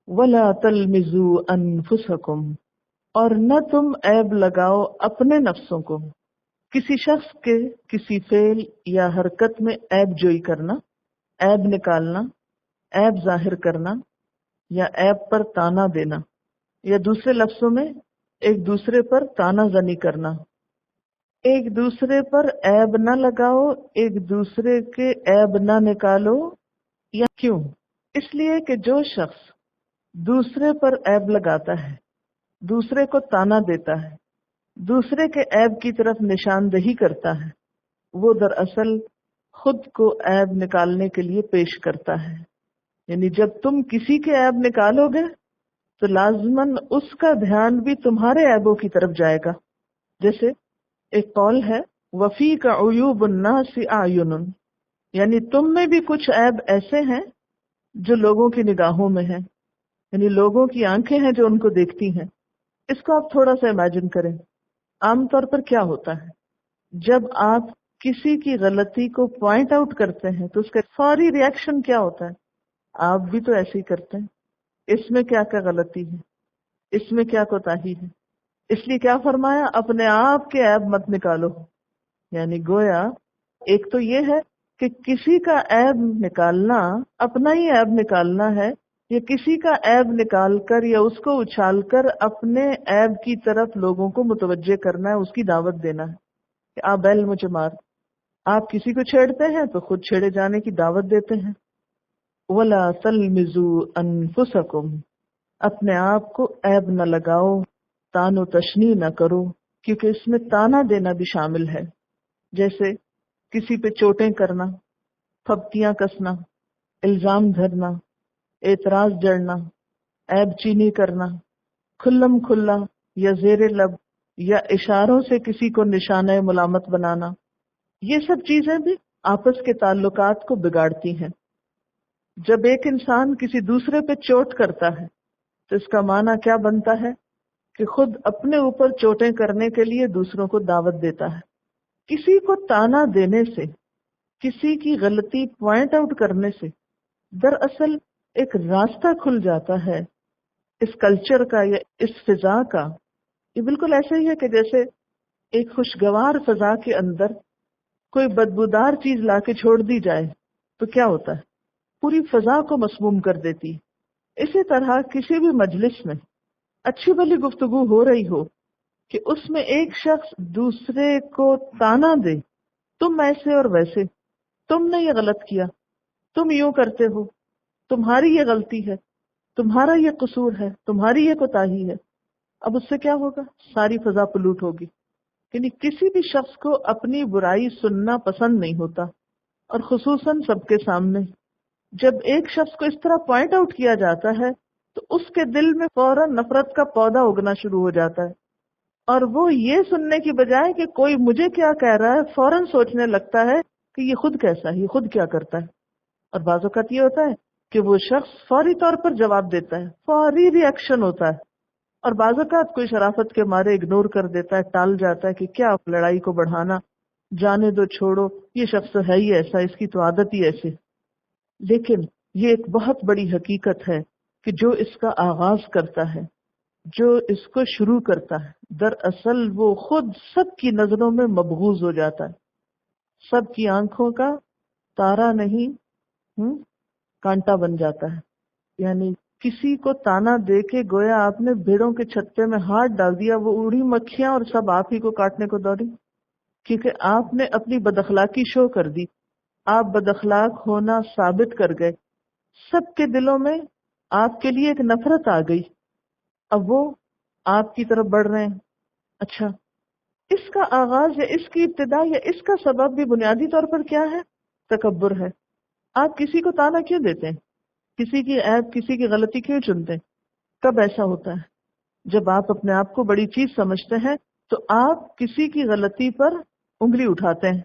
ولا تلمزوا انفسکم، اور نہ تم عیب لگاؤ اپنے نفسوں کو. کسی شخص کے کسی فعل یا حرکت میں عیب جوئی کرنا، عیب نکالنا، عیب ظاہر کرنا یا عیب پر تانا دینا، یا دوسرے لفظوں میں ایک دوسرے پر تانا زنی کرنا. ایک دوسرے پر عیب نہ لگاؤ، ایک دوسرے کے عیب نہ نکالو. یا کیوں؟ اس لیے کہ جو شخص دوسرے پر عیب لگاتا ہے، دوسرے کو تانا دیتا ہے، دوسرے کے عیب کی طرف نشاندہی کرتا ہے، وہ دراصل خود کو عیب نکالنے کے لیے پیش کرتا ہے. یعنی جب تم کسی کے عیب نکالو گے تو لازماً اس کا دھیان بھی تمہارے عیبوں کی طرف جائے گا. جیسے ایک قول ہے وَفِيكَ عُيُوبُ النَّاسِ أَعْيُنٌ، یعنی تم میں بھی کچھ عیب ایسے ہیں جو لوگوں کی نگاہوں میں ہیں، یعنی لوگوں کی آنکھیں ہیں جو ان کو دیکھتی ہیں. اس کو آپ تھوڑا سا امیجن کریں. عام طور پر کیا ہوتا ہے جب آپ کسی کی غلطی کو پوائنٹ آؤٹ کرتے ہیں تو اس کا فوری ریئیکشن کیا ہوتا ہے؟ آپ بھی تو ایسے ہی کرتے ہیں. اس میں کیا کیا غلطی ہے، اس میں کیا کوتاہی ہے. اس لیے کیا فرمایا؟ اپنے آپ کے عیب مت نکالو. یعنی گویا ایک تو یہ ہے کہ کسی کا عیب نکالنا اپنا ہی عیب نکالنا ہے، یا کسی کا عیب نکال کر یا اس کو اچھال کر اپنے عیب کی طرف لوگوں کو متوجہ کرنا ہے، اس کی دعوت دینا ہے کہ آپ بیل مجھے مار. آپ کسی کو چھیڑتے ہیں تو خود چھیڑے جانے کی دعوت دیتے ہیں. وَلَا تَلْمِزُوا أَنفُسَكُمْ، اپنے آپ کو عیب نہ لگاؤ، تان و تشنیع نہ کرو، کیونکہ اس میں تانا دینا بھی شامل ہے. جیسے کسی پہ چوٹیں کرنا، پھپتیاں کسنا، الزام دھرنا، اعتراض جڑنا، عیب چینی کرنا، کھلم کھلا یا زیر لب یا اشاروں سے کسی کو نشانہ ملامت بنانا. یہ سب چیزیں بھی آپس کے تعلقات کو بگاڑتی ہیں. جب ایک انسان کسی دوسرے پہ چوٹ کرتا ہے تو اس کا معنی کیا بنتا ہے کہ خود اپنے اوپر چوٹیں کرنے کے لیے دوسروں کو دعوت دیتا ہے. کسی کو تانا دینے سے، کسی کی غلطی پوائنٹ آؤٹ کرنے سے دراصل ایک راستہ کھل جاتا ہے اس کلچر کا یا اس فضا کا. یہ بالکل ایسے ہی ہے کہ جیسے ایک خوشگوار فضا کے اندر کوئی بدبودار چیز لا کے چھوڑ دی جائے تو کیا ہوتا ہے؟ پوری فضا کو مسموم کر دیتی. اسی طرح کسی بھی مجلس میں اچھی بھلی گفتگو ہو رہی ہو کہ اس میں ایک شخص دوسرے کو تانا دے، تم ایسے اور ویسے، تم نے یہ غلط کیا، تم یوں کرتے ہو، تمہاری یہ غلطی ہے، تمہارا یہ قصور ہے، تمہاری یہ کوتاہی ہے. اب اس سے کیا ہوگا؟ ساری فضا پلوٹ ہوگی. یعنی کسی بھی شخص کو اپنی برائی سننا پسند نہیں ہوتا، اور خصوصاً سب کے سامنے. جب ایک شخص کو اس طرح پوائنٹ آؤٹ کیا جاتا ہے تو اس کے دل میں فوراً نفرت کا پودا اگنا شروع ہو جاتا ہے، اور وہ یہ سننے کی بجائے کہ کوئی مجھے کیا کہہ رہا ہے فوراً سوچنے لگتا ہے کہ یہ خود کیسا ہے، یہ خود کیا کرتا ہے. اور بعض اوقات یہ ہوتا ہے کہ وہ شخص فوری طور پر جواب دیتا ہے، فوری ری ایکشن ہوتا ہے، اور بعض اوقات کوئی شرافت کے مارے اگنور کر دیتا ہے، ٹال جاتا ہے کہ کیا لڑائی کو بڑھانا، جانے دو، چھوڑو، یہ شخص ہے ہی ایسا، اس کی تو عادت ہی ایسی. لیکن یہ ایک بہت بڑی حقیقت ہے کہ جو اس کا آغاز کرتا ہے، جو اس کو شروع کرتا ہے، دراصل وہ خود سب کی نظروں میں مبغوض ہو جاتا ہے، سب کی آنکھوں کا تارا نہیں کانٹا بن جاتا ہے. یعنی کسی کو تانا دے کے گویا آپ نے بھیڑوں کے چھتے میں ہاتھ ڈال دیا، وہ اڑی مکھیاں اور سب آپ ہی کو کاٹنے کو دوڑی، کیونکہ آپ نے اپنی بداخلاقی شو کر دی، آپ بداخلاق ہونا ثابت کر گئے. سب کے دلوں میں آپ کے لیے ایک نفرت آ گئی، اب وہ آپ کی طرف بڑھ رہے ہیں. اچھا، اس کا آغاز یا اس کی ابتدا یا اس کا سبب بھی بنیادی طور پر کیا ہے؟ تکبر ہے. آپ کسی کو تانا کیوں دیتے ہیں؟ کسی کی عیب، کسی کی غلطی کیوں چنتے ہیں؟ کب ایسا ہوتا ہے؟ جب آپ اپنے آپ کو بڑی چیز سمجھتے ہیں تو آپ کسی کی غلطی پر انگلی اٹھاتے ہیں.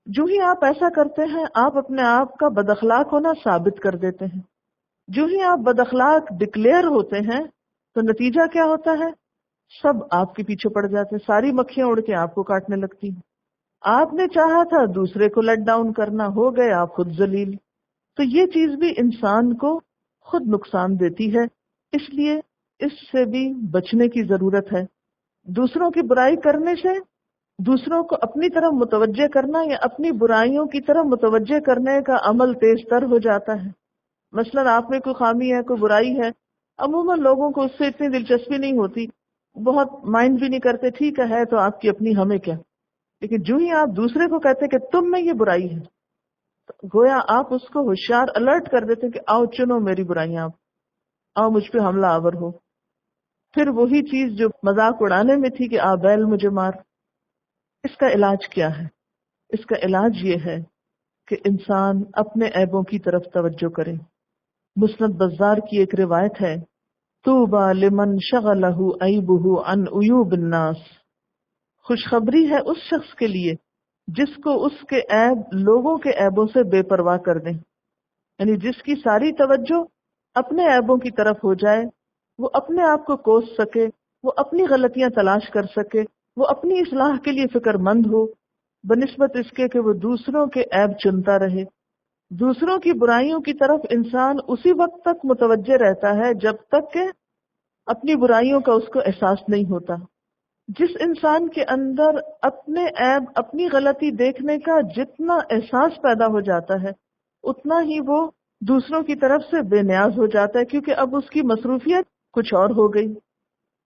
جو ہی آپ ایسا کرتے ہیں آپ اپنے آپ کا بداخلاق ہونا ثابت کر دیتے ہیں. جو ہی آپ بداخلاق ڈکلیئر ہوتے ہیں تو نتیجہ کیا ہوتا ہے؟ سب آپ کے پیچھے پڑ جاتے ہیں، ساری مکھیاں اڑ کے آپ کو کاٹنے لگتی ہیں. آپ نے چاہا تھا دوسرے کو لیٹ ڈاؤن کرنا، ہو گئے آپ خود ذلیل. تو یہ چیز بھی انسان کو خود نقصان دیتی ہے اس لیے اس سے بھی بچنے کی ضرورت ہے۔ دوسروں کی برائی کرنے سے دوسروں کو اپنی طرف متوجہ کرنا یا اپنی برائیوں کی طرف متوجہ کرنے کا عمل تیز تر ہو جاتا ہے۔ مثلاً آپ میں کوئی خامی ہے، کوئی برائی ہے، عموماً لوگوں کو اس سے اتنی دلچسپی نہیں ہوتی، بہت مائنڈ بھی نہیں کرتے، ٹھیک ہے تو آپ کی اپنی، ہمیں کیا۔ لیکن جو ہی آپ دوسرے کو کہتے کہ تم میں یہ برائی ہے، تو گویا آپ اس کو ہوشیار الرٹ کر دیتے کہ آؤ چنو میری برائیاں، آپ آؤ مجھ پہ حملہ آور ہو۔ پھر وہی چیز جو مذاق اڑانے میں تھی کہ آ بیل مجھے مار۔ اس کا علاج کیا ہے؟ اس کا علاج یہ ہے کہ انسان اپنے عیبوں کی طرف توجہ کرے۔ مسند بزار کی ایک روایت ہے، طوبى لمن شغلہ عیبہ عن عیوب الناس، خوشخبری ہے اس شخص کے لیے جس کو اس کے عیب لوگوں کے عیبوں سے بے پرواہ کر دیں، یعنی جس کی ساری توجہ اپنے عیبوں کی طرف ہو جائے، وہ اپنے آپ کو کوس سکے، وہ اپنی غلطیاں تلاش کر سکے، وہ اپنی اصلاح کے لیے فکر مند ہو، بنسبت اس کے کہ وہ دوسروں کے عیب چنتا رہے۔ دوسروں کی برائیوں کی طرف انسان اسی وقت تک متوجہ رہتا ہے جب تک کہ اپنی برائیوں کا اس کو احساس نہیں ہوتا۔ جس انسان کے اندر اپنے عیب، اپنی غلطی دیکھنے کا جتنا احساس پیدا ہو جاتا ہے، اتنا ہی وہ دوسروں کی طرف سے بے نیاز ہو جاتا ہے، کیونکہ اب اس کی مصروفیت کچھ اور ہو گئی۔